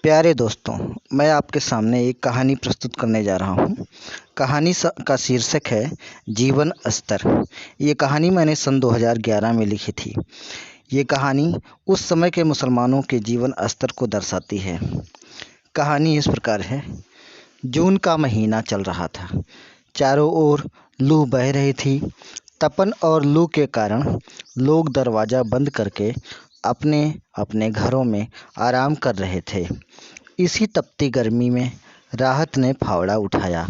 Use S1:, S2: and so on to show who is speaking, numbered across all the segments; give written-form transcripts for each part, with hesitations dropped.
S1: प्यारे दोस्तों, मैं आपके सामने एक कहानी प्रस्तुत करने जा रहा हूँ। कहानी का शीर्षक है जीवन स्तर। ये कहानी मैंने सन 2011 में लिखी थी। ये कहानी उस समय के मुसलमानों के जीवन स्तर को दर्शाती है। कहानी इस प्रकार है। जून का महीना चल रहा था। चारों ओर लू बह रही थी। तपन और लू के कारण लोग दरवाज़ा बंद करके अपने अपने घरों में आराम कर रहे थे। इसी तपती गर्मी में राहत ने फावड़ा उठाया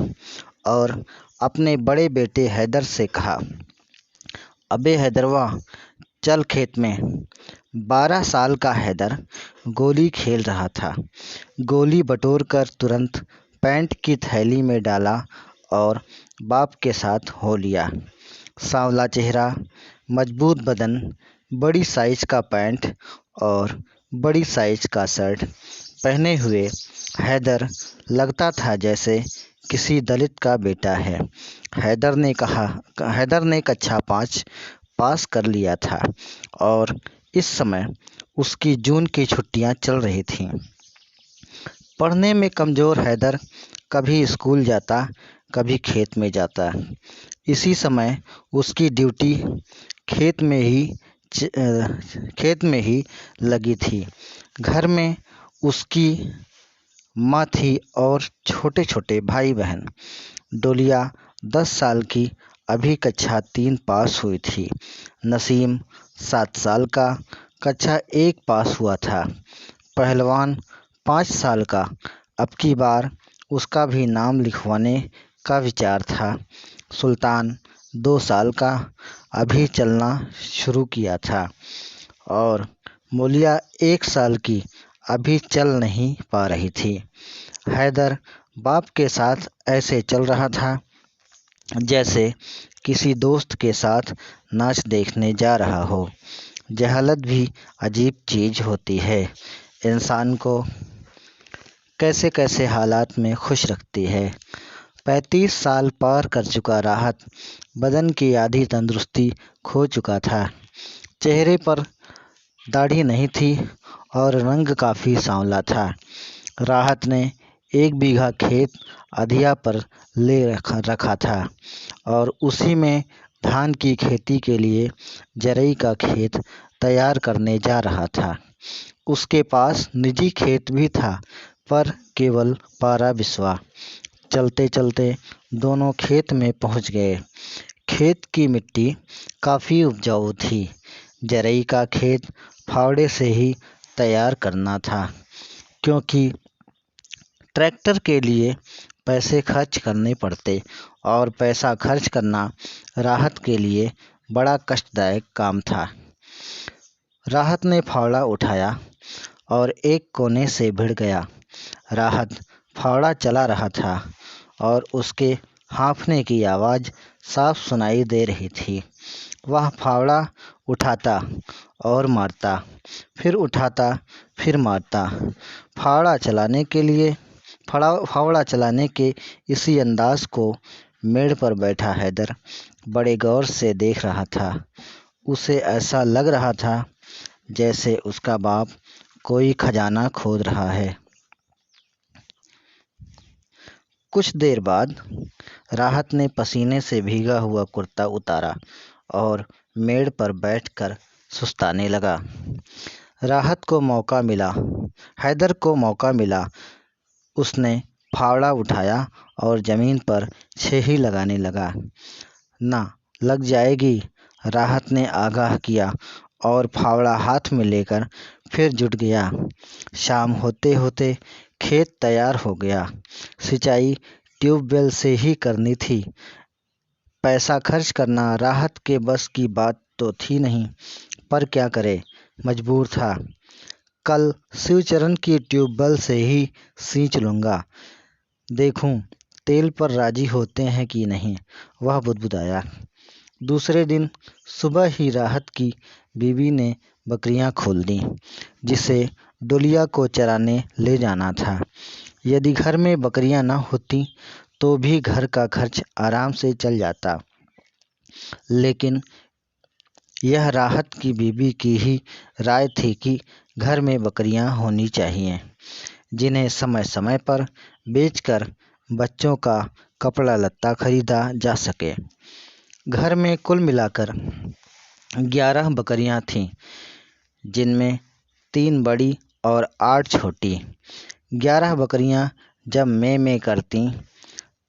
S1: और अपने बड़े बेटे हैदर से कहा, अबे हैदरवा, चल खेत में। 12 साल का हैदर गोली खेल रहा था। गोली बटोर कर तुरंत पैंट की थैली में डाला और बाप के साथ हो लिया। सांवला चेहरा, मजबूत बदन, बड़ी साइज का पैंट और बड़ी साइज का शर्ट पहने हुए हैदर लगता था जैसे किसी दलित का बेटा है। हैदर ने कक्षा 5 पास कर लिया था और इस समय उसकी जून की छुट्टियां चल रही थीं। पढ़ने में कमज़ोर हैदर कभी स्कूल जाता, कभी खेत में जाता। इसी समय उसकी ड्यूटी खेत में ही लगी थी। घर में उसकी माँ थी और छोटे छोटे भाई बहन। डोलिया 10 साल की अभी कक्षा 3 पास हुई थी। नसीम 7 साल का कक्षा 1 पास हुआ था। पहलवान 5 साल का, अब की बार उसका भी नाम लिखवाने का विचार था। सुल्तान 2 साल का, अभी चलना शुरू किया था और मौलिया 1 साल की, अभी चल नहीं पा रही थी। हैदर बाप के साथ ऐसे चल रहा था जैसे किसी दोस्त के साथ नाच देखने जा रहा हो। जहालत भी अजीब चीज़ होती है, इंसान को कैसे कैसे हालात में खुश रखती है। 35 साल पार कर चुका राहत बदन की आधी तंदुरुस्ती खो चुका था। चेहरे पर दाढ़ी नहीं थी और रंग काफ़ी सांवला था। राहत ने 1 बीघा खेत अधिया पर ले रखा था और उसी में धान की खेती के लिए जरई का खेत तैयार करने जा रहा था। उसके पास निजी खेत भी था, पर केवल पारा बिस्वा। चलते चलते दोनों खेत में पहुंच गए। खेत की मिट्टी काफ़ी उपजाऊ थी। जरई का खेत फावड़े से ही तैयार करना था, क्योंकि ट्रैक्टर के लिए पैसे खर्च करने पड़ते और पैसा खर्च करना राहत के लिए बड़ा कष्टदायक काम था। राहत ने फावड़ा उठाया और एक कोने से भिड़ गया। राहत फावड़ा चला रहा था और उसके हाँफने की आवाज़ साफ सुनाई दे रही थी। वह फावड़ा उठाता और मारता, फिर उठाता, फिर मारता। फावड़ा चलाने के इसी अंदाज को मेड़ पर बैठा हैदर बड़े गौर से देख रहा था। उसे ऐसा लग रहा था जैसे उसका बाप कोई खजाना खोद रहा है। कुछ देर बाद राहत ने पसीने से भीगा हुआ कुर्ता उतारा और मेड़ पर बैठकर सुस्ताने लगा। हैदर को मौका मिला। उसने फावड़ा उठाया और ज़मीन पर छेही लगाने लगा। ना लग जाएगी, राहत ने आगाह किया और फावड़ा हाथ में लेकर फिर जुट गया। शाम होते होते खेत तैयार हो गया। सिंचाई ट्यूबवेल से ही करनी थी। पैसा खर्च करना राहत के बस की बात तो थी नहीं, पर क्या करे, मजबूर था। कल शिवचरण की ट्यूबवेल से ही सींच लूँगा, देखूं तेल पर राजी होते हैं कि नहीं, वह बुदबुदाया। दूसरे दिन सुबह ही राहत की बीवी ने बकरियां खोल दी, जिसे डोलिया को चराने ले जाना था। यदि घर में बकरियां न होती तो भी घर का खर्च आराम से चल जाता, लेकिन यह राहत की बीवी की ही राय थी कि घर में बकरियां होनी चाहिए। जिन्हें समय समय पर बेचकर बच्चों का कपड़ा लत्ता खरीदा जा सके। घर में कुल मिलाकर 11 बकरियां थीं, जिनमें 3 बड़ी और 8 छोटी। 11 बकरियां जब मैं करतीं,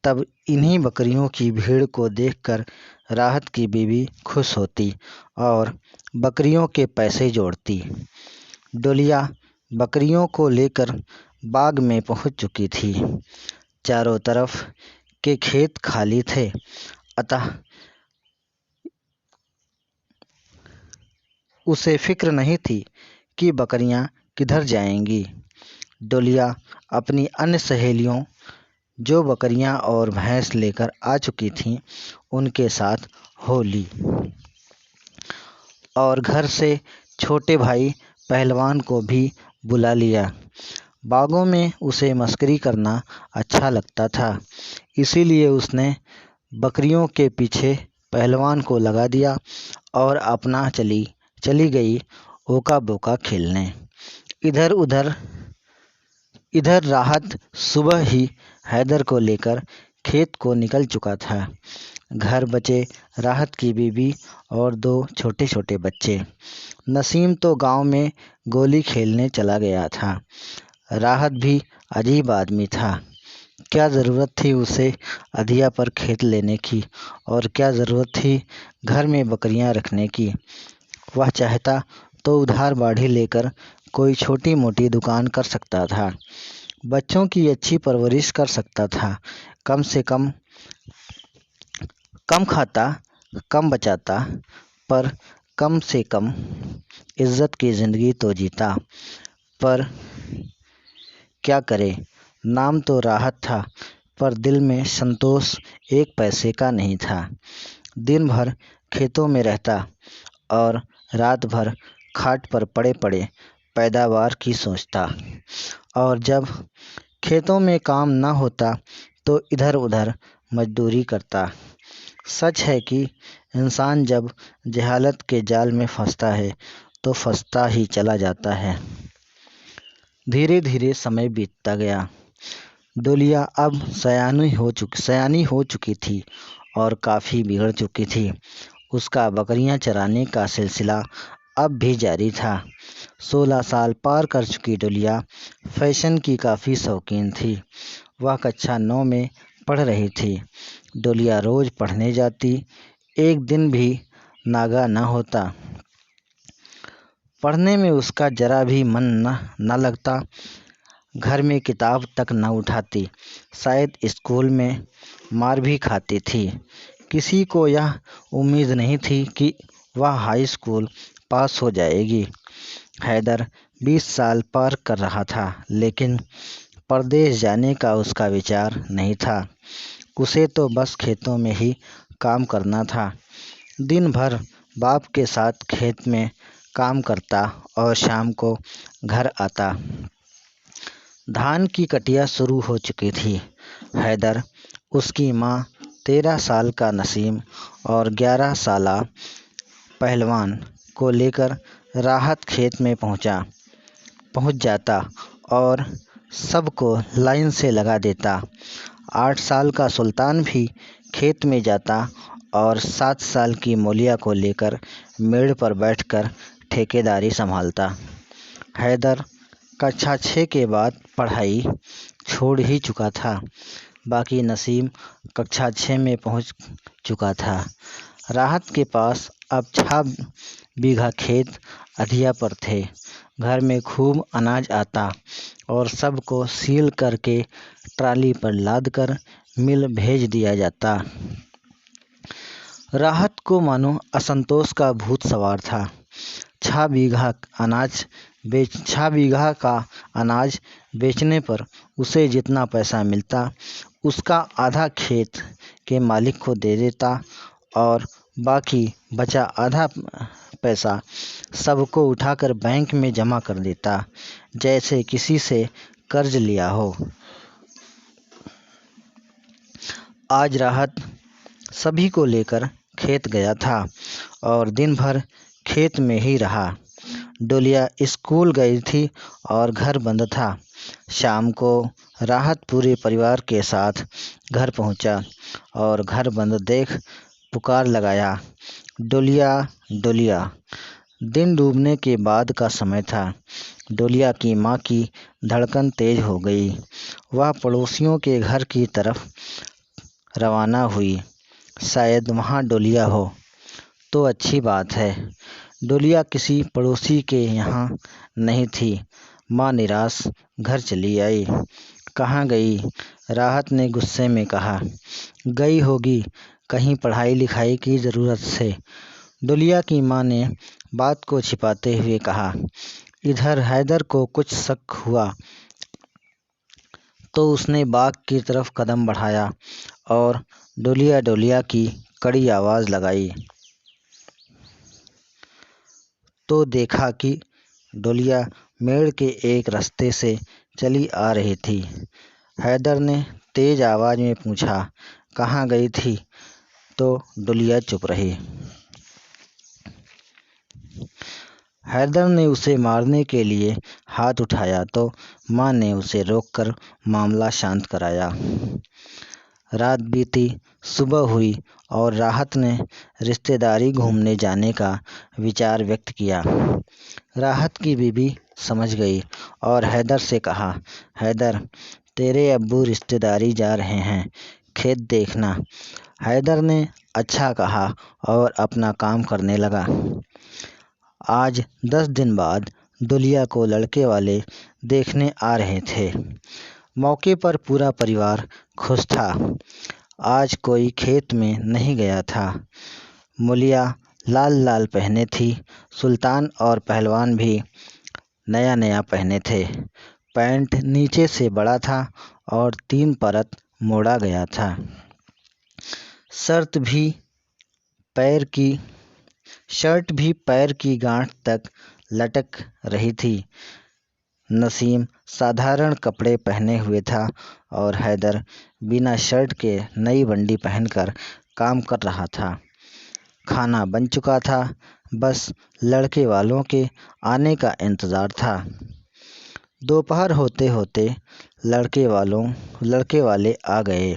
S1: तब इन्हीं बकरियों की भीड़ को देखकर राहत की बीवी खुश होती और बकरियों के पैसे जोड़ती। डोलिया बकरियों को लेकर बाग में पहुंच चुकी थी। चारों तरफ के खेत खाली थे, अतः उसे फिक्र नहीं थी कि बकरियां किधर जाएंगी। डोलिया अपनी अन्य सहेलियों, जो बकरियां और भैंस लेकर आ चुकी थीं, उनके साथ हो ली और घर से छोटे भाई पहलवान को भी बुला लिया। बागों में उसे मस्करी करना अच्छा लगता था, इसीलिए उसने बकरियों के पीछे पहलवान को लगा दिया और अपना चली गई ओका बोका खेलने। इधर राहत सुबह ही हैदर को लेकर खेत को निकल चुका था। घर बचे राहत की बीवी और 2 छोटे छोटे बच्चे। नसीम तो गांव में गोली खेलने चला गया था। राहत भी अजीब आदमी था। क्या ज़रूरत थी उसे अधिया पर खेत लेने की, और क्या ज़रूरत थी घर में बकरियां रखने की। वह चाहता तो उधार बाढ़ी लेकर कोई छोटी मोटी दुकान कर सकता था, बच्चों की अच्छी परवरिश कर सकता था, कम से कम कम खाता कम बचाता, पर कम से कम इज्जत की ज़िंदगी तो जीता। पर क्या करे, नाम तो राहत था, पर दिल में संतोष 1 पैसे का नहीं था। दिन भर खेतों में रहता और रात भर खाट पर पड़े पड़े पैदावार की सोचता, और जब खेतों में काम न होता तो इधर उधर मजदूरी करता। सच है कि इंसान जब जहालत के जाल में फंसता है तो फंसता ही चला जाता है। धीरे धीरे समय बीतता गया। डोलिया अब सयानी हो चुकी थी और काफ़ी बिगड़ चुकी थी। उसका बकरियां चराने का सिलसिला अब भी जारी था। 16 साल पार कर चुकी डोलिया फैशन की काफ़ी शौकीन थी। वह कक्षा 9 में पढ़ रही थी। डोलिया रोज़ पढ़ने जाती, एक दिन भी नागा न होता। पढ़ने में उसका जरा भी मन न लगता। घर में किताब तक न उठाती। शायद स्कूल में मार भी खाती थी। किसी को यह उम्मीद नहीं थी कि वह हाई स्कूल पास हो जाएगी। हैदर 20 साल पार कर रहा था, लेकिन परदेश जाने का उसका विचार नहीं था। उसे तो बस खेतों में ही काम करना था। दिन भर बाप के साथ खेत में काम करता और शाम को घर आता। धान की कटिया शुरू हो चुकी थी। हैदर, उसकी माँ, 13 साल का नसीम और 11 साला पहलवान को लेकर राहत खेत में पहुँच जाता और सबको लाइन से लगा देता। 8 साल का सुल्तान भी खेत में जाता और 7 साल की मौलिया को लेकर मेड़ पर बैठकर ठेकेदारी संभालता। हैदर कक्षा 6 के बाद पढ़ाई छोड़ ही चुका था। बाकी नसीम कक्षा 6 में पहुंच चुका था। राहत के पास अब 6 बीघा खेत अधिया पर थे। घर में खूब अनाज आता और सबको सील करके ट्राली पर लाद कर मिल भेज दिया जाता। राहत को मानो असंतोष का भूत सवार था। 6 बीघा का अनाज बेचने पर उसे जितना पैसा मिलता, उसका आधा खेत के मालिक को दे देता और बाकी बचा आधा पैसा सबको उठाकर बैंक में जमा कर देता, जैसे किसी से कर्ज लिया हो। आज राहत सभी को लेकर खेत गया था और दिन भर खेत में ही रहा। डोलिया स्कूल गई थी और घर बंद था। शाम को राहत पूरे परिवार के साथ घर पहुंचा और घर बंद देख पुकार लगाया, डोलिया डोलिया। दिन डूबने के बाद का समय था। डोलिया की माँ की धड़कन तेज हो गई। वह पड़ोसियों के घर की तरफ रवाना हुई। शायद वहाँ डोलिया हो तो अच्छी बात है। डोलिया किसी पड़ोसी के यहाँ नहीं थी। माँ निराश घर चली आई। कहाँ गई? राहत ने गुस्से में कहा। गई होगी कहीं पढ़ाई लिखाई की ज़रूरत से। डोलिया की माँ ने बात को छिपाते हुए कहा। इधर हैदर को कुछ शक हुआ तो उसने बाग की तरफ कदम बढ़ाया और डोलिया डोलिया की कड़ी आवाज़ लगाई तो देखा कि डोलिया मेड़ के एक रास्ते से चली आ रही थी। हैदर ने तेज आवाज़ में पूछा, कहाँ गई थी? तो डोलिया चुप रही। हैदर ने उसे मारने के लिए हाथ उठाया तो माँ ने उसे रोककर मामला शांत कराया। रात बीती, सुबह हुई और राहत ने रिश्तेदारी घूमने जाने का विचार व्यक्त किया। राहत की बीवी समझ गई और हैदर से कहा, हैदर तेरे अब्बू रिश्तेदारी जा रहे हैं, खेत देखना। हैदर ने अच्छा कहा और अपना काम करने लगा। आज 10 दिन बाद डोलिया को लड़के वाले देखने आ रहे थे। मौके पर पूरा परिवार खुश था। आज कोई खेत में नहीं गया था। मुलिया लाल लाल पहने थी। सुल्तान और पहलवान भी नया नया पहने थे। पैंट नीचे से बड़ा था और 3 परत मोड़ा गया था। शर्ट भी पैर की गांठ तक लटक रही थी। नसीम साधारण कपड़े पहने हुए था और हैदर बिना शर्ट के नई बंडी पहनकर काम कर रहा था। खाना बन चुका था, बस लड़के वालों के आने का इंतज़ार था। दोपहर होते होते लड़के वाले आ गए।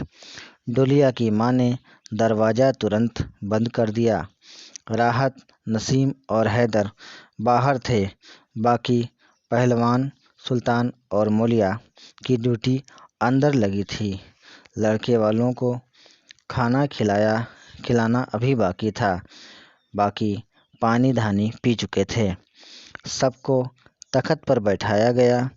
S1: डोलिया की माँ ने दरवाज़ा तुरंत बंद कर दिया। राहत, नसीम और हैदर बाहर थे। बाकी पहलवान, सुल्तान और मौलिया की ड्यूटी अंदर लगी थी। लड़के वालों को खाना खिलाना अभी बाकी था। बाकी पानी धानी पी चुके थे। सबको तख्त पर बैठाया गया।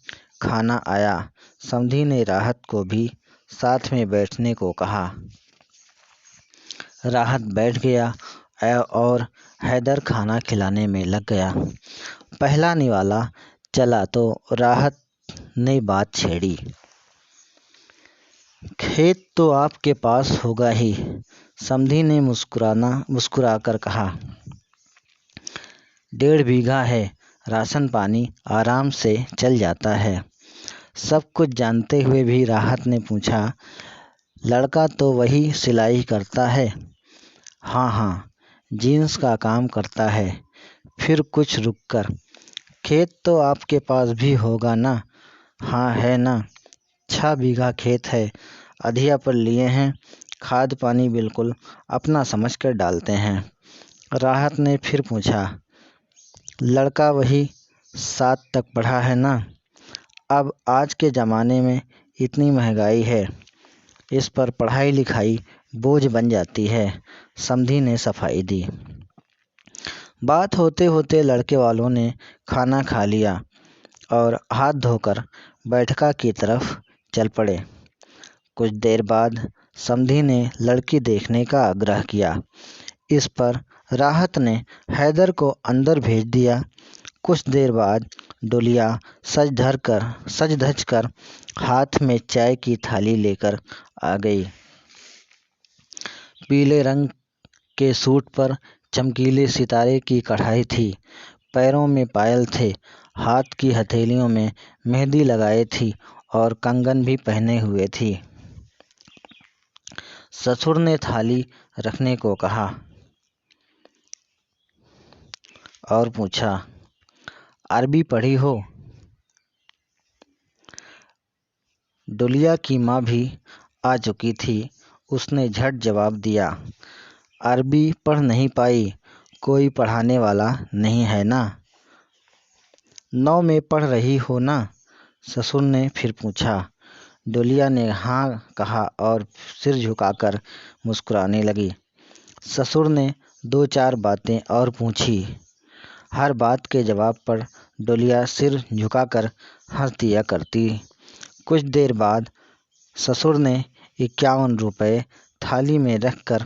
S1: खाना आया। समधी ने राहत को भी साथ में बैठने को कहा। राहत बैठ गया और हैदर खाना खिलाने में लग गया। पहला निवाला चला तो राहत ने बात छेड़ी। खेत तो आपके पास होगा ही, समधी ने मुस्कुराकर कहा। 1.5 बीघा है, राशन पानी आराम से चल जाता है। सब कुछ जानते हुए भी राहत ने पूछा, लड़का तो वही सिलाई करता है? हाँ, जीन्स का काम करता है। फिर कुछ रुककर, खेत तो आपके पास भी होगा ना? हाँ है ना, 6 बीघा खेत है, अधिया पर लिए हैं। खाद पानी बिल्कुल अपना समझकर डालते हैं। राहत ने फिर पूछा, लड़का वही 7 तक पढ़ा है ना? अब आज के ज़माने में इतनी महंगाई है, इस पर पढ़ाई लिखाई बोझ बन जाती है। समधी ने सफाई दी। बात होते होते लड़के वालों ने खाना खा लिया और हाथ धोकर बैठका की तरफ चल पड़े। कुछ देर बाद समधी ने लड़की देखने का आग्रह किया। इस पर राहत ने हैदर को अंदर भेज दिया। कुछ देर बाद डोलिया सज धज कर हाथ में चाय की थाली लेकर आ गई। पीले रंग के सूट पर चमकीले सितारे की कढ़ाई थी। पैरों में पायल थे, हाथ की हथेलियों में मेहंदी लगाई थी और कंगन भी पहने हुए थी। ससुर ने थाली रखने को कहा और पूछा, अरबी पढ़ी हो? डोलिया की माँ भी आ चुकी थी। उसने झट जवाब दिया, अरबी पढ़ नहीं पाई, कोई पढ़ाने वाला नहीं है ना। 9 में पढ़ रही हो ना? ससुर ने फिर पूछा। डोलिया ने हाँ कहा और सिर झुकाकर मुस्कुराने लगी। ससुर ने 2-4 बातें और पूछी। हर बात के जवाब पर डोलिया सिर झुकाकर हंस दिया करती। कुछ देर बाद ससुर ने 51 रुपये थाली में रखकर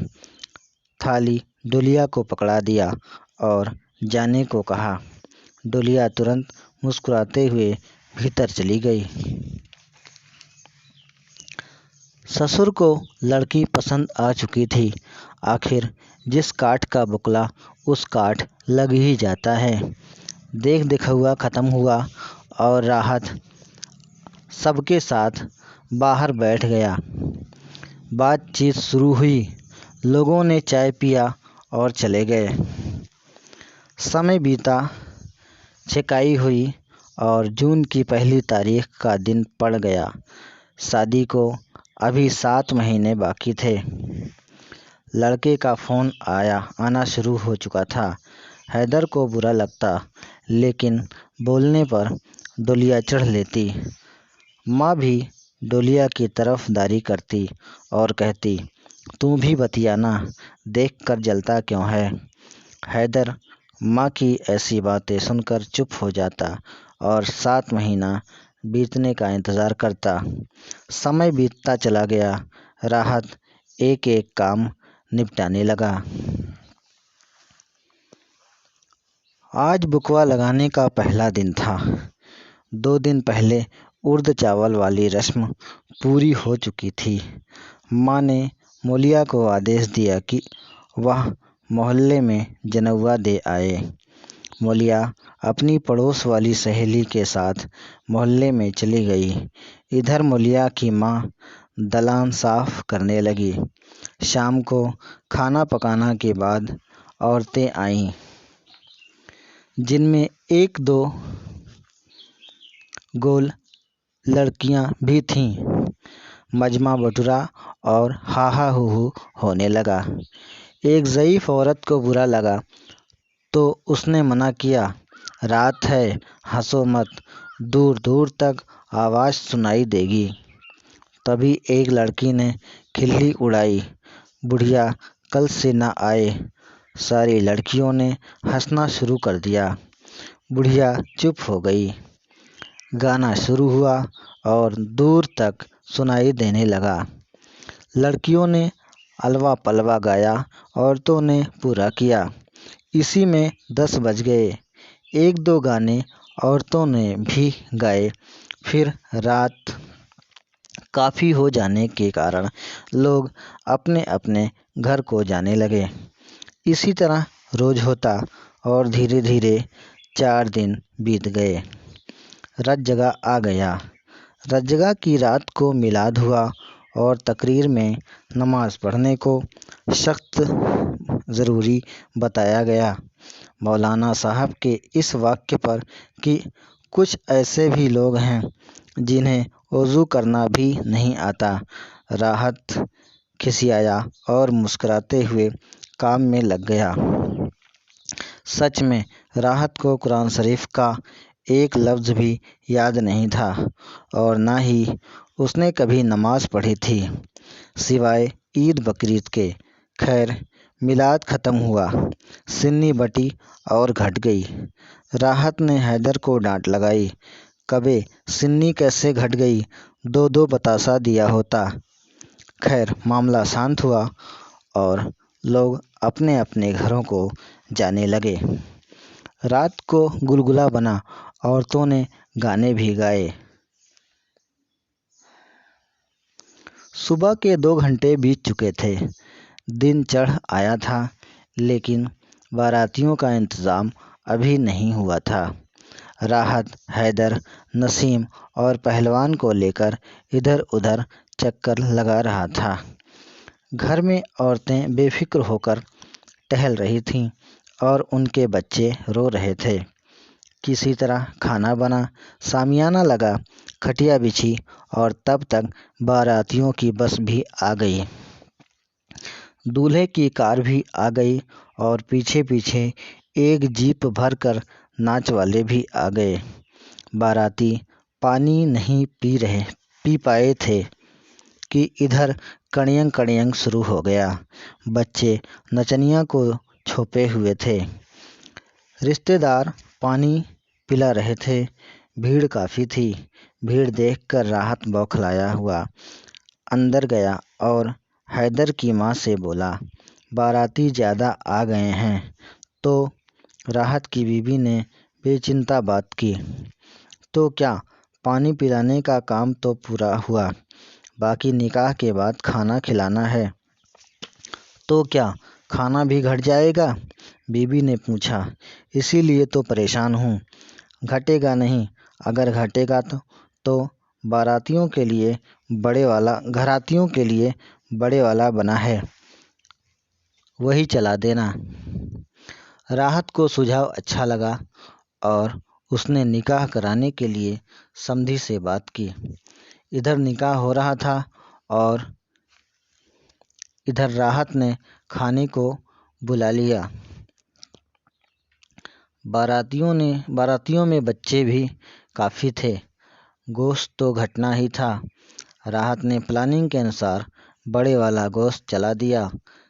S1: थाली डोलिया को पकड़ा दिया और जाने को कहा। डोलिया तुरंत मुस्कुराते हुए भीतर चली गई। ससुर को लड़की पसंद आ चुकी थी। आखिर जिस काठ का बुकला उस काठ लग ही जाता है। देख दिखावा ख़त्म हुआ और राहत सबके साथ बाहर बैठ गया। बातचीत शुरू हुई। लोगों ने चाय पिया और चले गए। समय बीता, छकाई हुई और जून की पहली तारीख का दिन पड़ गया। शादी को अभी 7 महीने बाकी थे। लड़के का फ़ोन आना शुरू हो चुका था। हैदर को बुरा लगता, लेकिन बोलने पर डोलिया चढ़ लेती। माँ भी डोलिया की तरफदारी करती और कहती, तू भी बतियाना, देख कर जलता क्यों है। हैदर माँ की ऐसी बातें सुनकर चुप हो जाता और 7 महीना बीतने का इंतज़ार करता। समय बीतता चला गया। राहत एक एक काम निपटाने लगा। आज बुकवा लगाने का पहला दिन था। 2 दिन पहले उर्द चावल वाली रस्म पूरी हो चुकी थी। माँ ने मौलिया को आदेश दिया कि वह मोहल्ले में जनेऊआ दे आए। मौलिया अपनी पड़ोस वाली सहेली के साथ मोहल्ले में चली गई। इधर मौलिया की माँ दलान साफ करने लगी। शाम को खाना पकाना के बाद औरतें आईं, जिनमें 1-2 गोल लड़कियां भी थीं। मजमा बटुरा और हाहा हूहू होने लगा। एक ज़ईफ़ औरत को बुरा लगा तो उसने मना किया, रात है, हंसो मत, दूर दूर तक आवाज़ सुनाई देगी। तभी एक लड़की ने खिल्ली उड़ाई, बुढ़िया कल से न आए। सारी लड़कियों ने हंसना शुरू कर दिया। बुढ़िया चुप हो गई। गाना शुरू हुआ और दूर तक सुनाई देने लगा। लड़कियों ने अलवा पलवा गाया, औरतों ने पूरा किया। इसी में 10 बज गए। 1-2 गाने औरतों ने भी गाए। फिर रात काफ़ी हो जाने के कारण लोग अपने अपने घर को जाने लगे। इसी तरह रोज़ होता और धीरे धीरे 4 दिन बीत गए। रतजगा आ गया। रतजगा की रात को मिलाद हुआ और तकरीर में नमाज़ पढ़ने को सख्त ज़रूरी बताया गया। मौलाना साहब के इस वाक्य पर कि कुछ ऐसे भी लोग हैं जिन्हें वज़ू करना भी नहीं आता, राहत खिसियाया और मुस्कुराते हुए काम में लग गया। सच में राहत को कुरान शरीफ का एक लफ्ज़ भी याद नहीं था और ना ही उसने कभी नमाज़ पढ़ी थी, सिवाय ईद बकरीद के। खैर, मिलाद ख़त्म हुआ, सिन्नी बटी और घट गई। राहत ने हैदर को डांट लगाई, कबे सिन्नी कैसे घट गई, 2-2 बतासा दिया होता। खैर, मामला शांत हुआ और लोग अपने अपने घरों को जाने लगे। रात को गुलगुला बना, औरतों ने गाने भी गाए। सुबह के 2 घंटे बीत चुके थे। दिन चढ़ आया था, लेकिन बारातियों का इंतज़ाम अभी नहीं हुआ था। राहत, हैदर, नसीम और पहलवान को लेकर इधर उधर चक्कर लगा रहा था। घर में औरतें बेफिक्र होकर टहल रही थीं और उनके बच्चे रो रहे थे। किसी तरह खाना बना, शामियाना लगा, खटिया बिछी और तब तक बारातियों की बस भी आ गई। दूल्हे की कार भी आ गई और पीछे पीछे एक जीप भरकर नाच वाले भी आ गए। बाराती पानी नहीं पी पाए थे कि इधर कड़ियंग कड़ियंग शुरू हो गया। बच्चे नचनिया को छोपे हुए थे। रिश्तेदार पानी पिला रहे थे। भीड़ काफ़ी थी। भीड़ देखकर राहत बौखलाया हुआ अंदर गया और हैदर की माँ से बोला, बाराती ज़्यादा आ गए हैं। तो राहत की बीवी ने बेचिंता बात की, तो क्या पानी पिलाने का काम तो पूरा हुआ, बाकी निकाह के बाद खाना खिलाना है। तो क्या खाना भी घट जाएगा? बीबी ने पूछा। इसीलिए तो परेशान हूँ। घटेगा नहीं, अगर घटेगा तो घरातियों के लिए बड़े वाला बना है, वही चला देना। राहत को सुझाव अच्छा लगा और उसने निकाह कराने के लिए समधी से बात की। इधर निकाह हो रहा था और इधर राहत ने खाने को बुला लिया। बारातियों में बच्चे भी काफ़ी थे। गोश्त तो घटना ही था। राहत ने प्लानिंग के अनुसार बड़े वाला गोश्त चला दिया।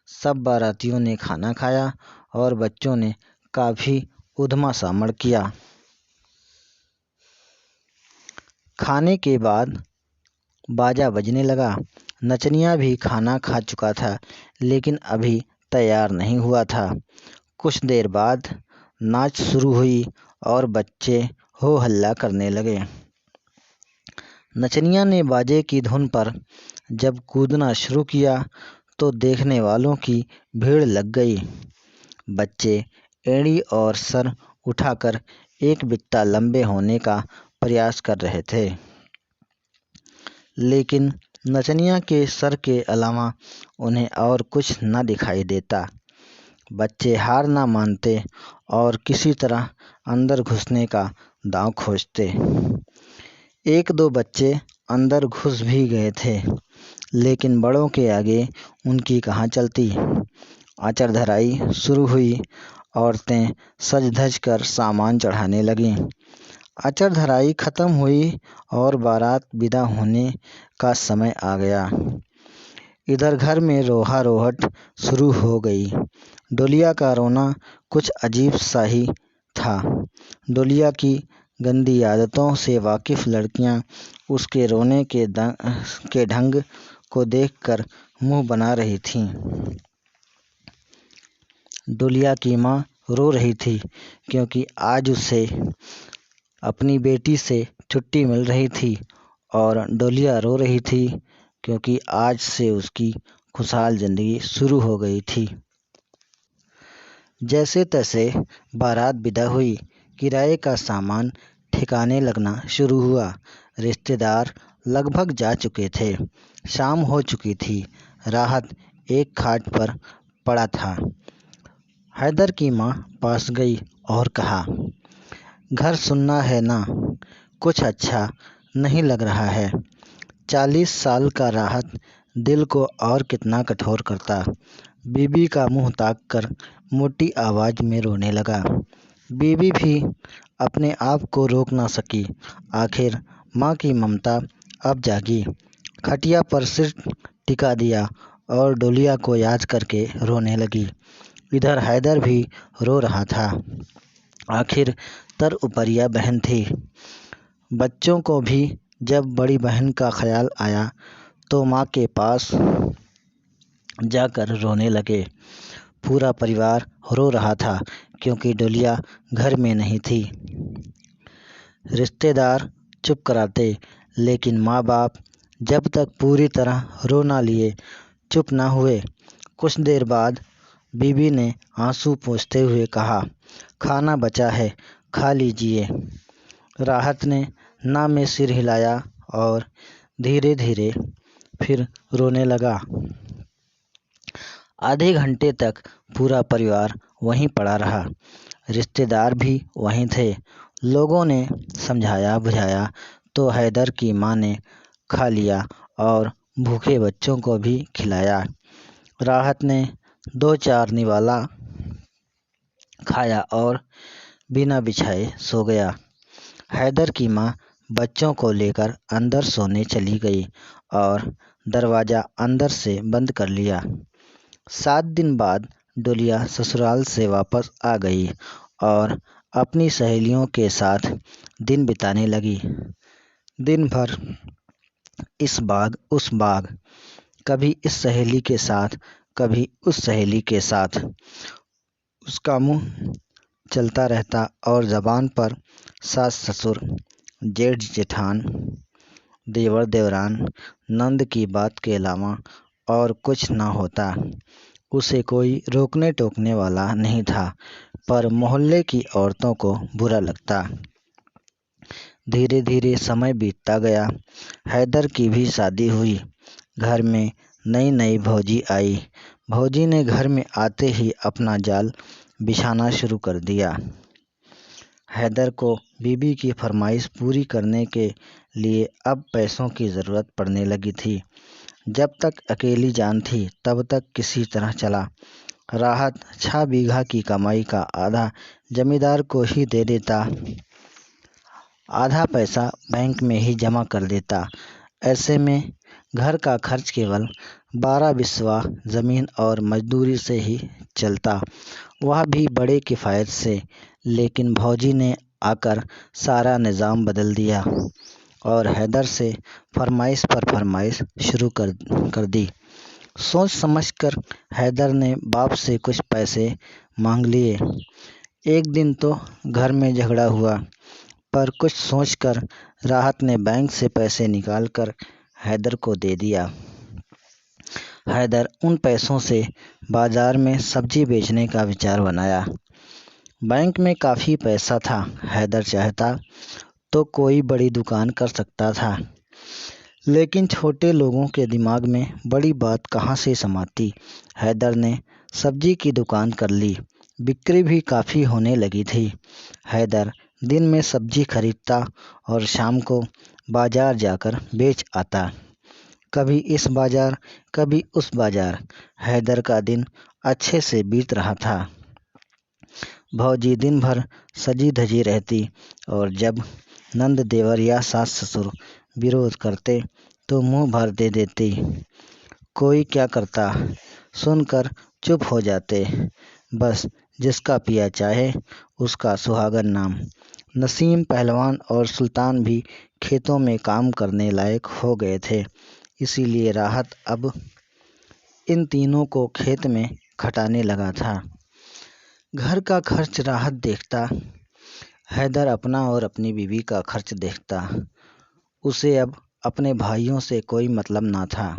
S1: सब बारातियों ने खाना खाया और बच्चों ने काफ़ी उधमा सामड़ किया। खाने के बाद बाजा बजने लगा। नचनिया भी खाना खा चुका था, लेकिन अभी तैयार नहीं हुआ था। कुछ देर बाद नाच शुरू हुई और बच्चे हो हल्ला करने लगे। नचनिया ने बाजे की धुन पर जब कूदना शुरू किया तो देखने वालों की भीड़ लग गई। बच्चे एड़ी और सर उठाकर एक बित्ता लंबे होने का प्रयास कर रहे थे, लेकिन नचनिया के सर के अलावा उन्हें और कुछ न दिखाई देता। बच्चे हार ना मानते और किसी तरह अंदर घुसने का दांव खोजते। एक दो बच्चे अंदर घुस भी गए थे, लेकिन बड़ों के आगे उनकी कहाँ चलती। आचर धराई शुरू हुई। औरतें सज धज कर सामान चढ़ाने लगीं। आचर धराई खत्म हुई और बारात विदा होने का समय आ गया। इधर घर में रोहा रोहट शुरू हो गई। डोलिया का रोना कुछ अजीब सा ही था। डोलिया की गंदी आदतों से वाकिफ लड़कियां उसके रोने के ढंग को देखकर मुंह बना रही थीं। डोलिया की माँ रो रही थी क्योंकि आज उसे अपनी बेटी से छुट्टी मिल रही थी और डोलिया रो रही थी क्योंकि आज से उसकी खुशहाल जिंदगी शुरू हो गई थी। जैसे तैसे बारात विदा हुई। किराए का सामान ठिकाने लगना शुरू हुआ। रिश्तेदार लगभग जा चुके थे। शाम हो चुकी थी। राहत एक खाट पर पड़ा था। हैदर की माँ पास गई और कहा, घर सुनना है ना, कुछ अच्छा नहीं लग रहा है। 40 साल का राहत दिल को और कितना कठोर करता। बीबी का मुंह ताककर मोटी आवाज़ में रोने लगा। बीबी भी अपने आप को रोक ना सकी। आखिर माँ की ममता अब जागी। खटिया पर सिर टिका दिया और डोलिया को याद करके रोने लगी। इधर हैदर भी रो रहा था। आखिर तर उपरिया बहन थी। बच्चों को भी जब बड़ी बहन का ख्याल आया तो माँ के पास जाकर रोने लगे। पूरा परिवार रो रहा था क्योंकि डोलिया घर में नहीं थी। रिश्तेदार चुप कराते, लेकिन माँ बाप जब तक पूरी तरह रो ना लिए चुप ना हुए। कुछ देर बाद बीबी ने आंसू पोंछते हुए कहा, खाना बचा है, खा लीजिए। राहत ने ना में सिर हिलाया और धीरे धीरे फिर रोने लगा। आधे घंटे तक पूरा परिवार वहीं पड़ा रहा। रिश्तेदार भी वहीं थे। लोगों ने समझाया बुझाया तो हैदर की माँ ने खा लिया और भूखे बच्चों को भी खिलाया। राहत ने 2-4 निवाला खाया और बिना बिछाए सो गया। हैदर की माँ बच्चों को लेकर अंदर सोने चली गई और दरवाज़ा अंदर से बंद कर लिया। 7 दिन बाद डोलिया ससुराल से वापस आ गई और अपनी सहेलियों के साथ दिन बिताने लगी। दिन भर इस बाग उस बाग, कभी इस सहेली के साथ कभी उस सहेली के साथ। उसका मुंह चलता रहता और ज़बान पर सास ससुर, जेठ जेठान, देवर देवरान, नंद की बात के अलावा और कुछ न होता। उसे कोई रोकने टोकने वाला नहीं था, पर मोहल्ले की औरतों को बुरा लगता। धीरे धीरे समय बीतता गया। हैदर की भी शादी हुई। घर में नई नई भौजी आई। भौजी ने घर में आते ही अपना जाल बिछाना शुरू कर दिया। हैदर को बीबी की फरमाइश पूरी करने के लिए अब पैसों की ज़रूरत पड़ने लगी थी। जब तक अकेली जान थी तब तक किसी तरह चला। राहत 6 बीघा की कमाई का आधा जमींदार को ही दे देता, आधा पैसा बैंक में ही जमा कर देता। ऐसे में घर का खर्च केवल 12 बिस्वा ज़मीन और मजदूरी से ही चलता, वह भी बड़े किफ़ायत से। लेकिन भौजी ने आकर सारा निज़ाम बदल दिया और हैदर से फरमाइश पर फरमाइश शुरू कर दी। सोच समझकर हैदर ने बाप से कुछ पैसे मांग लिए। एक दिन तो घर में झगड़ा हुआ, पर कुछ सोचकर राहत ने बैंक से पैसे निकालकर हैदर को दे दिया। हैदर उन पैसों से बाजार में सब्जी बेचने का विचार बनाया। बैंक में काफ़ी पैसा था। हैदर चाहता तो कोई बड़ी दुकान कर सकता था, लेकिन छोटे लोगों के दिमाग में बड़ी बात कहाँ से समाती। हैदर ने सब्जी की दुकान कर ली। बिक्री भी काफ़ी होने लगी थी। हैदर दिन में सब्जी खरीदता और शाम को बाजार जाकर बेच आता। कभी इस बाजार कभी उस बाजार। हैदर का दिन अच्छे से बीत रहा था। भौजी दिन भर सजी धजी रहती और जब नंद देवर या सास ससुर विरोध करते तो मुंह भर दे देती। कोई क्या करता, सुनकर चुप हो जाते। बस जिसका पिया चाहे उसका सुहागन नाम। नसीम पहलवान और सुल्तान भी खेतों में काम करने लायक हो गए थे, इसीलिए राहत अब इन तीनों को खेत में खटाने लगा था। घर का खर्च राहत देखता, हैदर अपना और अपनी बीवी का खर्च देखता। उसे अब अपने भाइयों से कोई मतलब ना था।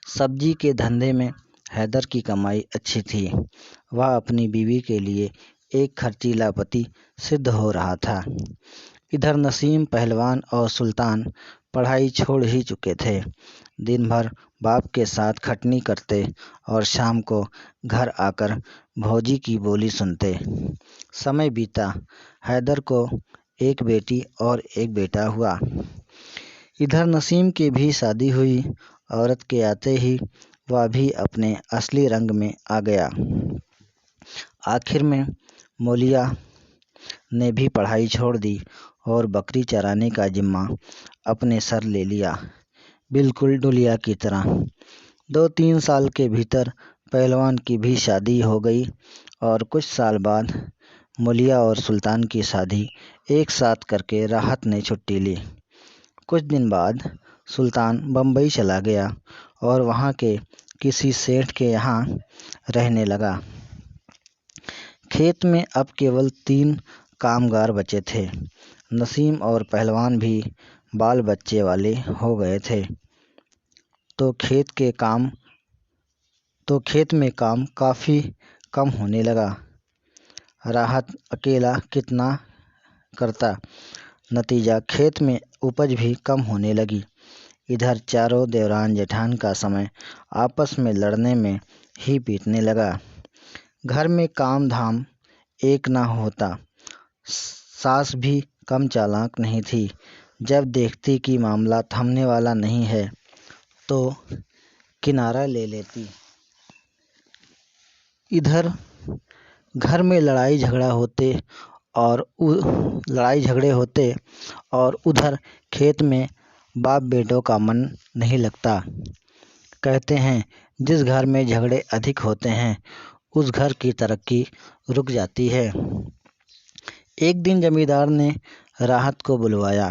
S1: सब्जी के धंधे में हैदर की कमाई अच्छी थी। वह अपनी बीवी के लिए एक खर्चीला पति सिद्ध हो रहा था। इधर नसीम पहलवान और सुल्तान पढ़ाई छोड़ ही चुके थे। दिन भर बाप के साथ खटनी करते और शाम को घर आकर भौजी की बोली सुनते। समय बीता। हैदर को एक बेटी और एक बेटा हुआ। इधर नसीम की भी शादी हुई। औरत के आते ही वह भी अपने असली रंग में आ गया। आखिर में मौलिया ने भी पढ़ाई छोड़ दी और बकरी चराने का जिम्मा अपने सर ले लिया, बिल्कुल डोलिया की तरह। 2-3 साल के भीतर पहलवान की भी शादी हो गई और कुछ साल बाद मौलिया और सुल्तान की शादी एक साथ करके राहत ने छुट्टी ली। कुछ दिन बाद सुल्तान बम्बई चला गया और वहाँ के किसी सेठ के यहाँ रहने लगा। खेत में अब केवल 3 कामगार बचे थे। नसीम और पहलवान भी बाल बच्चे वाले हो गए थे, तो खेत में काम काफ़ी कम होने लगा। राहत अकेला कितना करता, नतीजा खेत में उपज भी कम होने लगी। इधर चारों देवरान जेठान का समय आपस में लड़ने में ही बीतने लगा। घर में काम धाम एक ना होता। सास भी कम चालाक नहीं थी। जब देखती कि मामला थमने वाला नहीं है तो किनारा ले लेती। इधर घर में लड़ाई झगड़े होते और उधर खेत में बाप बेटों का मन नहीं लगता। कहते हैं जिस घर में झगड़े अधिक होते हैं उस घर की तरक्की रुक जाती है। एक दिन जमींदार ने राहत को बुलवाया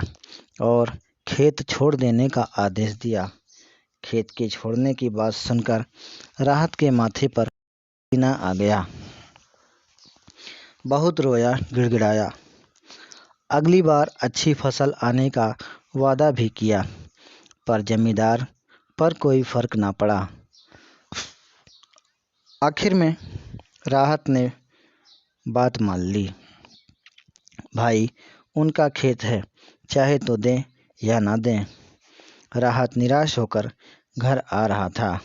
S1: और खेत छोड़ देने का आदेश दिया। खेत के छोड़ने की बात सुनकर राहत के माथे पर पसीना आ गया। बहुत रोया, गिड़गिड़ाया। अगली बार अच्छी फसल आने का वादा भी किया, पर जमींदार पर कोई फर्क ना पड़ा। आखिर में राहत ने बात मान ली। भाई, उनका खेत है, चाहे तो दें या ना दें। राहत निराश होकर घर आ रहा था।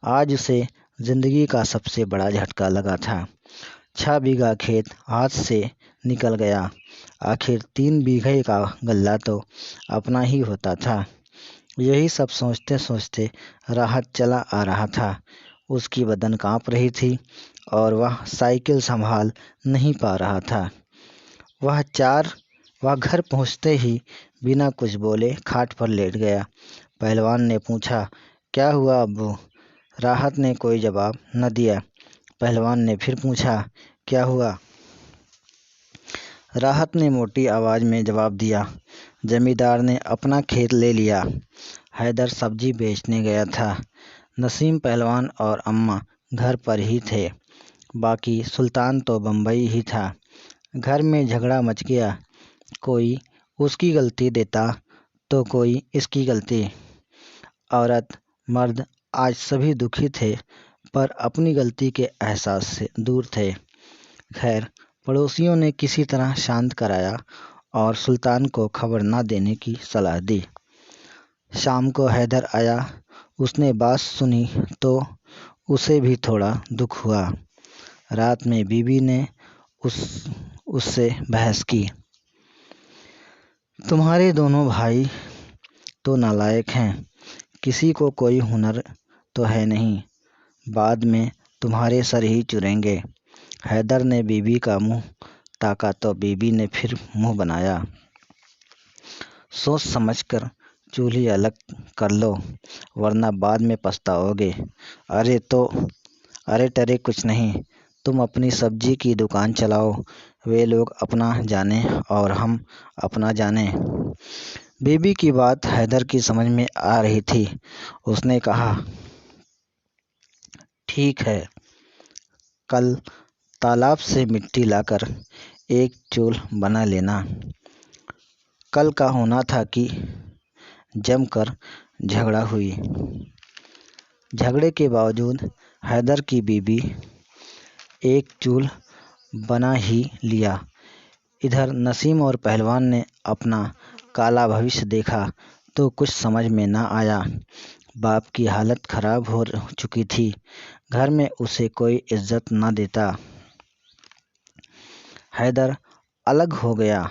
S1: आज उसे जिंदगी का सबसे बड़ा झटका लगा था। 6 बीघा खेत हाथ से निकल गया। आखिर 3 बीघे का गल्ला तो अपना ही होता था। यही सब सोचते सोचते राहत चला आ रहा था। उसकी बदन कांप रही थी और वह साइकिल संभाल नहीं पा रहा था। वह घर पहुंचते ही बिना कुछ बोले खाट पर लेट गया। पहलवान ने पूछा, क्या हुआ अब्बू? राहत ने कोई जवाब न दिया। पहलवान ने फिर पूछा, क्या हुआ? राहत ने मोटी आवाज़ में जवाब दिया, जमींदार ने अपना खेत ले लिया। हैदर सब्जी बेचने गया था। नसीम, पहलवान और अम्मा घर पर ही थे। बाकी सुल्तान तो बम्बई ही था। घर में झगड़ा मच गया। कोई उसकी गलती देता तो कोई इसकी गलती। औरत मर्द आज सभी दुखी थे, पर अपनी गलती के एहसास से दूर थे। खैर, पड़ोसियों ने किसी तरह शांत कराया और सुल्तान को खबर न देने की सलाह दी। शाम को हैदर आया। उसने बात सुनी तो उसे भी थोड़ा दुख हुआ। रात में बीबी ने उससे बहस की, तुम्हारे दोनों भाई तो नालायक हैं, किसी को कोई हुनर तो है नहीं, बाद में तुम्हारे सर ही चुरेंगे। हैदर ने बीबी का मुंह ताका तो बीबी ने फिर मुंह बनाया, सोच समझकर चूल्ही अलग कर लो वरना बाद में पछताओगे। अरे टरे कुछ नहीं, तुम अपनी सब्जी की दुकान चलाओ, वे लोग अपना जाने और हम अपना जाने। बीबी की बात हैदर की समझ में आ रही थी। उसने कहा, ठीक है, कल तालाब से मिट्टी लाकर एक चूल बना लेना। कल का होना था कि जमकर झगड़ा हुई। झगड़े के बावजूद हैदर की बीबी एक चूल बना ही लिया। इधर नसीम और पहलवान ने अपना काला भविष्य देखा तो कुछ समझ में न आया। बाप की हालत खराब हो चुकी थी। घर में उसे कोई इज्जत न देता। हैदर अलग हो गया।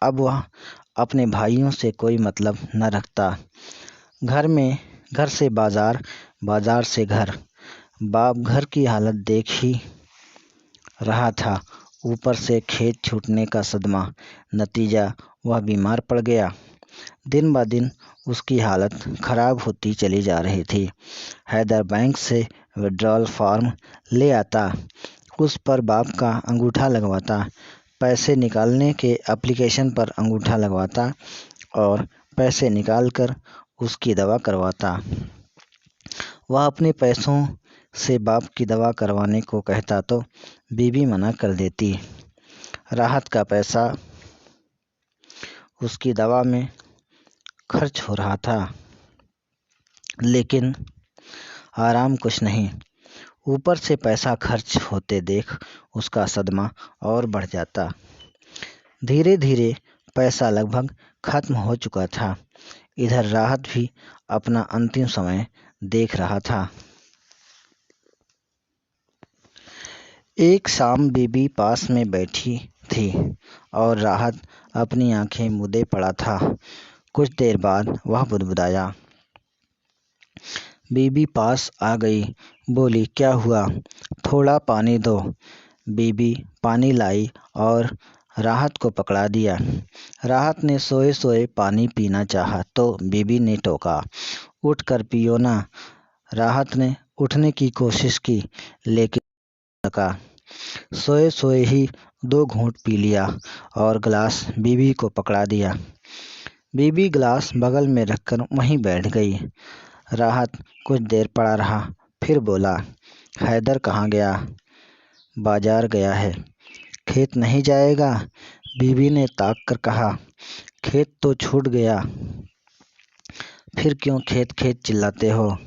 S1: अब वह अपने भाइयों से कोई मतलब न रखता। घर से बाजार, बाजार से घर। बाप घर की हालत देख ही रहा था, ऊपर से खेत छूटने का सदमा। नतीजा, वह बीमार पड़ गया। दिन ब दिन उसकी हालत खराब होती चली जा रही थी। हैदर बैंक से विड्रॉल फॉर्म ले आता, उस पर बाप का अंगूठा लगवाता, पैसे निकालने के एप्लीकेशन पर अंगूठा लगवाता और पैसे निकालकर उसकी दवा करवाता। वह अपने पैसों से बाप की दवा करवाने को कहता तो बीबी मना कर देती। राहत का पैसा उसकी दवा में खर्च हो रहा था, लेकिन आराम कुछ नहीं। ऊपर से पैसा खर्च होते देख उसका सदमा और बढ़ जाता। धीरे धीरे पैसा लगभग खत्म हो चुका था। इधर राहत भी अपना अंतिम समय देख रहा था। एक शाम बीबी पास में बैठी थी और राहत अपनी आंखें मूंदे पड़ा था। कुछ देर बाद वह बुदबुदाया। बीबी पास आ गई, बोली, क्या हुआ? थोड़ा पानी दो। बीबी पानी लाई और राहत को पकड़ा दिया। राहत ने सोए सोए पानी पीना चाहा तो बीबी ने टोका, उठ कर पियो ना। राहत ने उठने की कोशिश की लेकिन नहीं सका। सोए सोए ही 2 घूंट पी लिया और गिलास बीबी को पकड़ा दिया। बीबी गिलास बगल में रखकर वहीं बैठ गई। राहत कुछ देर पड़ा रहा, फिर बोला, हैदर कहाँ गया? बाजार गया है। खेत नहीं जाएगा? बीबी ने ताक कर कहा, खेत तो छूट गया। फिर क्यों खेत खेत चिल्लाते हो?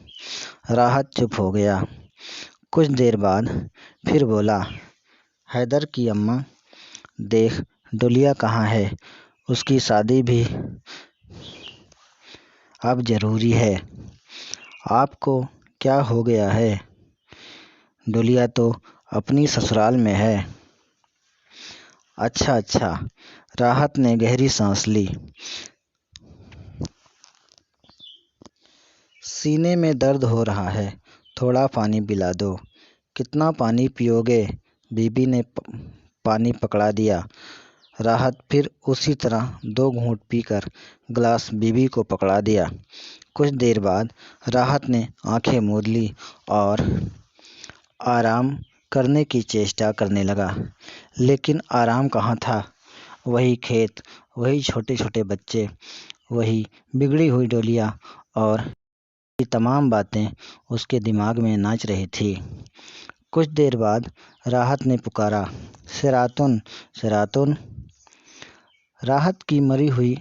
S1: राहत चुप हो गया। कुछ देर बाद फिर बोला, हैदर की अम्मा, देख डोलिया कहाँ है? उसकी शादी भी अब जरूरी है। आपको क्या हो गया है? डोलिया तो अपनी ससुराल में है। अच्छा अच्छा। राहत ने गहरी सांस ली। सीने में दर्द हो रहा है, थोड़ा पानी पिला दो। कितना पानी पियोगे? बीबी ने पानी पकड़ा दिया। राहत फिर उसी तरह 2 घूंट पीकर गिलास बीबी को पकड़ा दिया। कुछ देर बाद राहत ने आंखें मूंद ली और आराम करने की चेष्टा करने लगा, लेकिन आराम कहाँ था। वही खेत, वही छोटे छोटे बच्चे, वही बिगड़ी हुई डोलिया और ये तमाम बातें उसके दिमाग में नाच रही थी। कुछ देर बाद राहत ने पुकारा, सिरातुन सिरातुन। राहत की मरी हुई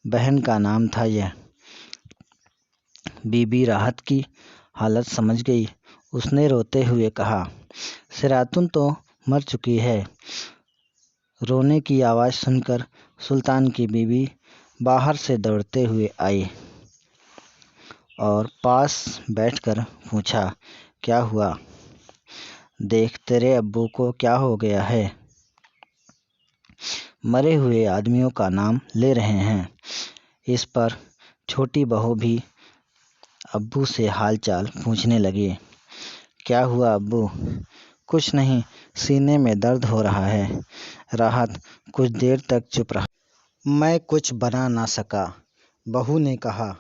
S1: बहन का नाम था यह। बीबी राहत की हालत समझ गई। उसने रोते हुए कहा, सिरातुन तो मर चुकी है। रोने की आवाज़ सुनकर सुल्तान की बीबी बाहर से दौड़ते हुए आई और पास बैठकर पूछा, क्या हुआ? देख तेरे अब्बू को क्या हो गया है। मरे हुए आदमियों का नाम ले रहे हैं। इस पर छोटी बहू भी अब्बू से हालचाल पूछने लगी। क्या हुआ अब्बू? कुछ नहीं, सीने में दर्द हो रहा है। राहत कुछ देर तक चुप रहा। मैं कुछ बना ना सका। बहू ने कहा,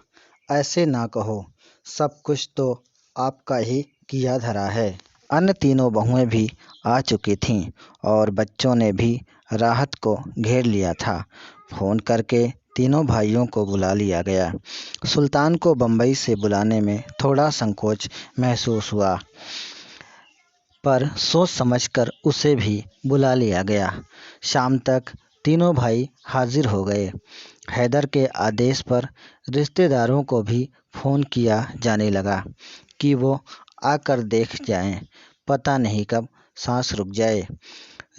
S1: ऐसे ना कहो, सब कुछ तो आपका ही किया धरा है। अन्य तीनों बहुएं भी आ चुकी थीं और बच्चों ने भी राहत को घेर लिया था। फ़ोन करके तीनों भाइयों को बुला लिया गया। सुल्तान को बम्बई से बुलाने में थोड़ा संकोच महसूस हुआ, पर सोच समझकर उसे भी बुला लिया गया। शाम तक तीनों भाई हाजिर हो गए। हैदर के आदेश पर रिश्तेदारों को भी फ़ोन किया जाने लगा कि वो आकर देख जाएं। पता नहीं कब सांस रुक जाए।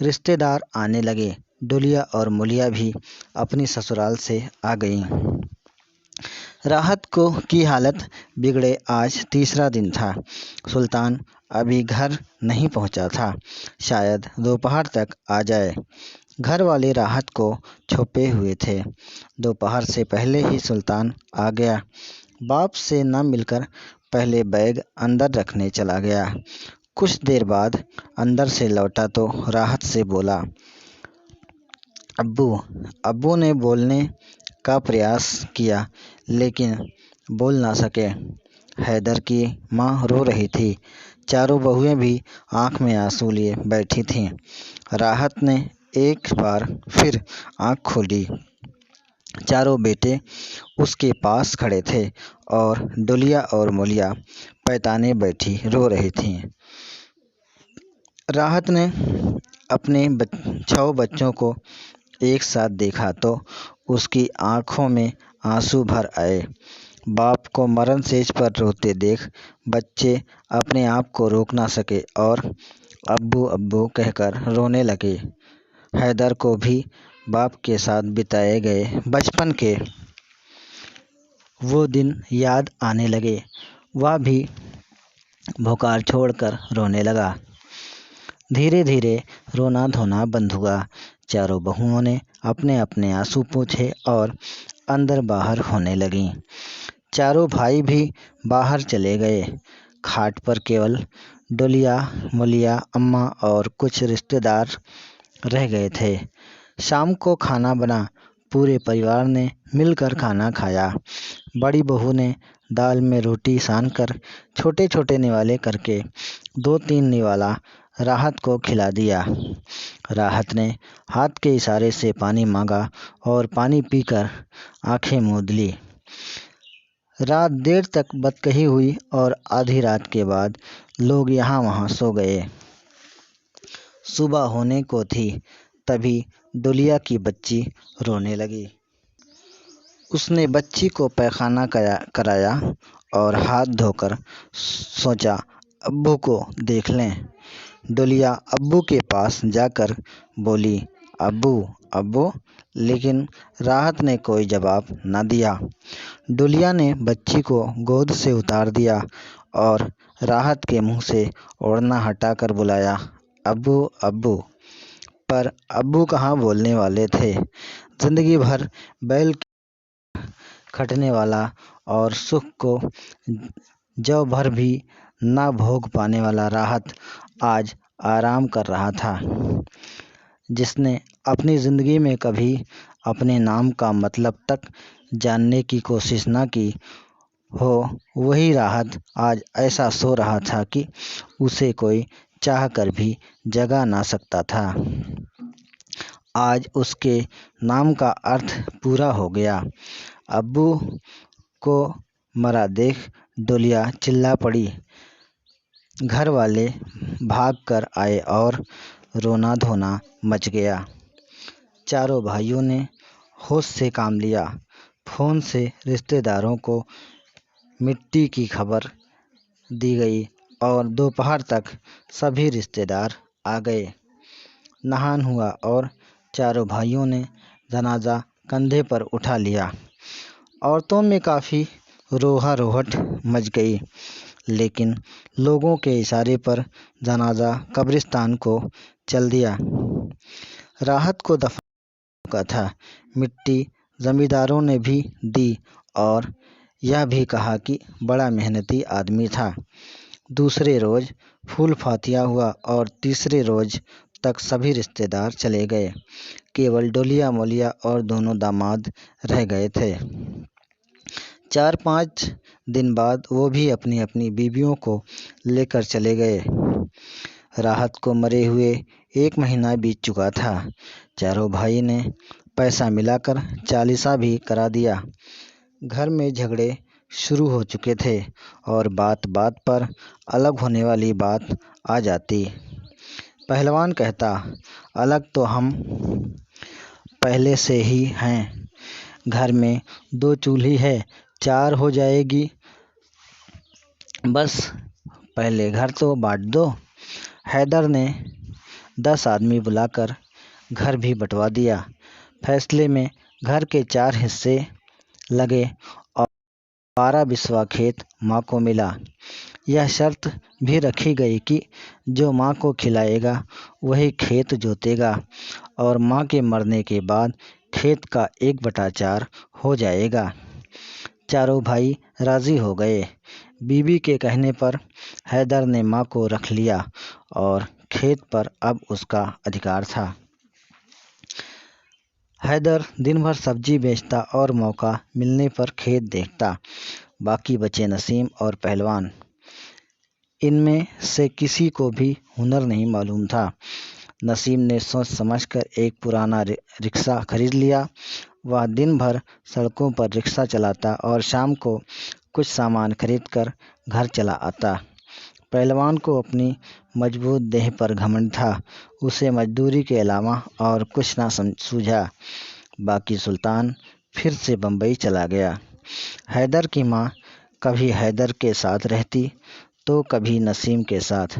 S1: रिश्तेदार आने लगे। डोलिया और मुलिया भी अपनी ससुराल से आ गईं। राहत को की हालत बिगड़े आज तीसरा दिन था। सुल्तान अभी घर नहीं पहुंचा था, शायद दोपहर तक आ जाए। घर वाले राहत को छुपे हुए थे। दोपहर से पहले ही सुल्तान आ गया। बाप से न मिलकर पहले बैग अंदर रखने चला गया। कुछ देर बाद अंदर से लौटा तो राहत से बोला, अब्बू। अब्बू ने बोलने का प्रयास किया लेकिन बोल ना सके। हैदर की माँ रो रही थी। चारों बहुएं भी आंख में आंसू लिए बैठी थीं। राहत ने एक बार फिर आंख खोली। चारों बेटे उसके पास खड़े थे और डोलिया और मुलिया पैताने बैठी रो रही थीं। राहत ने अपने 6 बच्चों को एक साथ देखा तो उसकी आंखों में आंसू भर आए। बाप को मरण सेज पर रोते देख बच्चे अपने आप को रोक ना सके और अब्बू अब्बू कहकर रोने लगे। हैदर को भी बाप के साथ बिताए गए बचपन के वो दिन याद आने लगे। वह भी भुखार छोड़कर रोने लगा। धीरे धीरे रोना धोना बंद हुआ। चारों बहुओं ने अपने अपने आंसू पोंछे और अंदर बाहर होने लगीं। चारों भाई भी बाहर चले गए। खाट पर केवल डोलिया, मोलिया, अम्मा और कुछ रिश्तेदार रह गए थे। शाम को खाना बना। पूरे परिवार ने मिलकर खाना खाया। बड़ी बहू ने दाल में रोटी सानकर छोटे छोटे निवाले करके 2-3 निवाला राहत को खिला दिया। राहत ने हाथ के इशारे से पानी मांगा और पानी पीकर आंखें मूंद ली। रात देर तक बतकही हुई और आधी रात के बाद लोग यहाँ वहाँ सो गए। सुबह होने को थी, तभी डोलिया की बच्ची रोने लगी। उसने बच्ची को पैखाना कराया और हाथ धोकर सोचा अब्बू को देख लें। डोलिया अब्बू के पास जाकर बोली, अब्बू अब्बू, लेकिन राहत ने कोई जवाब न दिया। डोलिया ने बच्ची को गोद से उतार दिया और राहत के मुंह से ओढ़ना हटाकर बुलाया, अब्बू अब्बू। पर अब्बू कहाँ बोलने वाले थे। जिंदगी भर बैल खटने वाला और सुख को जौ भर भी ना भोग पाने वाला राहत आज आराम कर रहा था। जिसने अपनी ज़िंदगी में कभी अपने नाम का मतलब तक जानने की कोशिश ना की हो, वही राहत आज ऐसा सो रहा था कि उसे कोई चाह कर भी जगा ना सकता था। आज उसके नाम का अर्थ पूरा हो गया। अब्बू को मरा देख डोलिया चिल्ला पड़ी। घर वाले भाग कर आए और रोना धोना मच गया। चारों भाइयों ने होश से काम लिया। फ़ोन से रिश्तेदारों को मिट्टी की खबर दी गई और दोपहर तक सभी रिश्तेदार आ गए। नहान हुआ और चारों भाइयों ने जनाजा कंधे पर उठा लिया। औरतों में काफ़ी रोहा रोहट मच गई, लेकिन लोगों के इशारे पर जनाजा कब्रिस्तान को चल दिया। राहत को दफन का था। मिट्टी जमींदारों ने भी दी और यह भी कहा कि बड़ा मेहनती आदमी था। दूसरे रोज़ फूल फातिया हुआ और तीसरे रोज़ तक सभी रिश्तेदार चले गए। केवल डोलिया, मोलिया और दोनों दामाद रह गए थे। 4-5 दिन बाद वो भी अपनी अपनी बीवियों को लेकर चले गए। राहत को मरे हुए 1 महीना बीत चुका था। चारों भाई ने पैसा मिलाकर चालीसा भी करा दिया। घर में झगड़े शुरू हो चुके थे और बात बात पर अलग होने वाली बात आ जाती। पहलवान कहता, अलग तो हम पहले से ही हैं। घर में 2 चूल्ही है, 4 हो जाएगी। बस पहले घर तो बांट दो। हैदर ने 10 आदमी बुलाकर घर भी बंटवा दिया। फैसले में घर के 4 हिस्से लगे और 12 बिस्वा खेत माँ को मिला। यह शर्त भी रखी गई कि जो माँ को खिलाएगा वही खेत जोतेगा और माँ के मरने के बाद खेत का 1/4 हो जाएगा। चारों भाई राज़ी हो गए। बीबी के कहने पर हैदर ने माँ को रख लिया और खेत पर अब उसका अधिकार था। हैदर दिन भर सब्जी बेचता और मौका मिलने पर खेत देखता। बाकी बचे नसीम और पहलवान। इनमें से किसी को भी हुनर नहीं मालूम था। नसीम ने सोच समझकर एक पुराना रिक्शा खरीद लिया। वह दिन भर सड़कों पर रिक्शा चलाता और शाम को कुछ सामान खरीदकर घर चला आता। पहलवान को अपनी मजबूत देह पर घमंड था। उसे मजदूरी के अलावा और कुछ ना सूझा। बाकी सुल्तान फिर से बम्बई चला गया। हैदर की माँ कभी हैदर के साथ रहती तो कभी नसीम के साथ।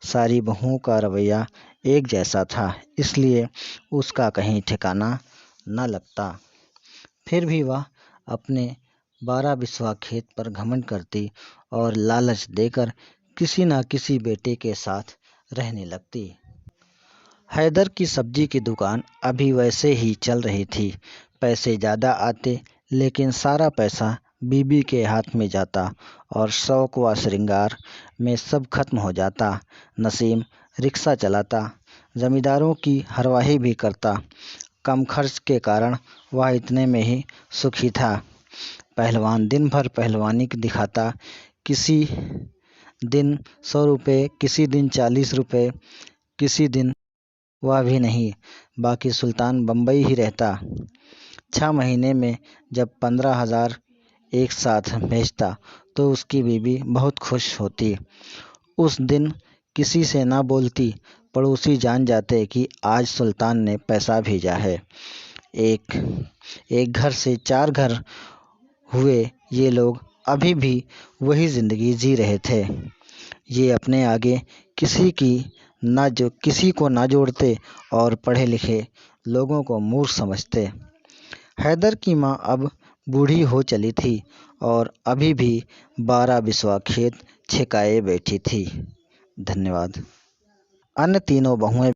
S1: सारी बहुओं का रवैया एक जैसा था, इसलिए उसका कहीं ठिकाना न लगता। फिर भी वह अपने 12 बिस्वा खेत पर घमंड करती और लालच देकर किसी न किसी बेटे के साथ रहने लगती। हैदर की सब्जी की दुकान अभी वैसे ही चल रही थी। पैसे ज़्यादा आते, लेकिन सारा पैसा बीबी के हाथ में जाता और शौक व श्रृंगार में सब खत्म हो जाता। नसीम रिक्शा चलाता, जमींदारों की हरवाही भी करता। कम खर्च के कारण वह इतने में ही सुखी था। पहलवान दिन भर पहलवानी दिखाता, किसी दिन 100 रुपये, किसी दिन 40 रुपये, किसी दिन वह भी नहीं। बाकी सुल्तान बम्बई ही रहता। 6 महीने में जब 15,000 एक साथ भेजता तो उसकी बीबी बहुत खुश होती। उस दिन किसी से ना बोलती, पड़ोसी जान जाते कि आज सुल्तान ने पैसा भेजा है। एक घर से 4 घर हुए ये लोग अभी भी वही ज़िंदगी जी रहे थे। ये अपने आगे किसी को ना जोड़ते और पढ़े लिखे लोगों को मूर्ख समझते। हैदर की माँ अब बूढ़ी हो चली थी और अभी भी 12 बिस्वा खेत छिकाए बैठी थी। धन्यवाद। अन्य तीनों बहुएं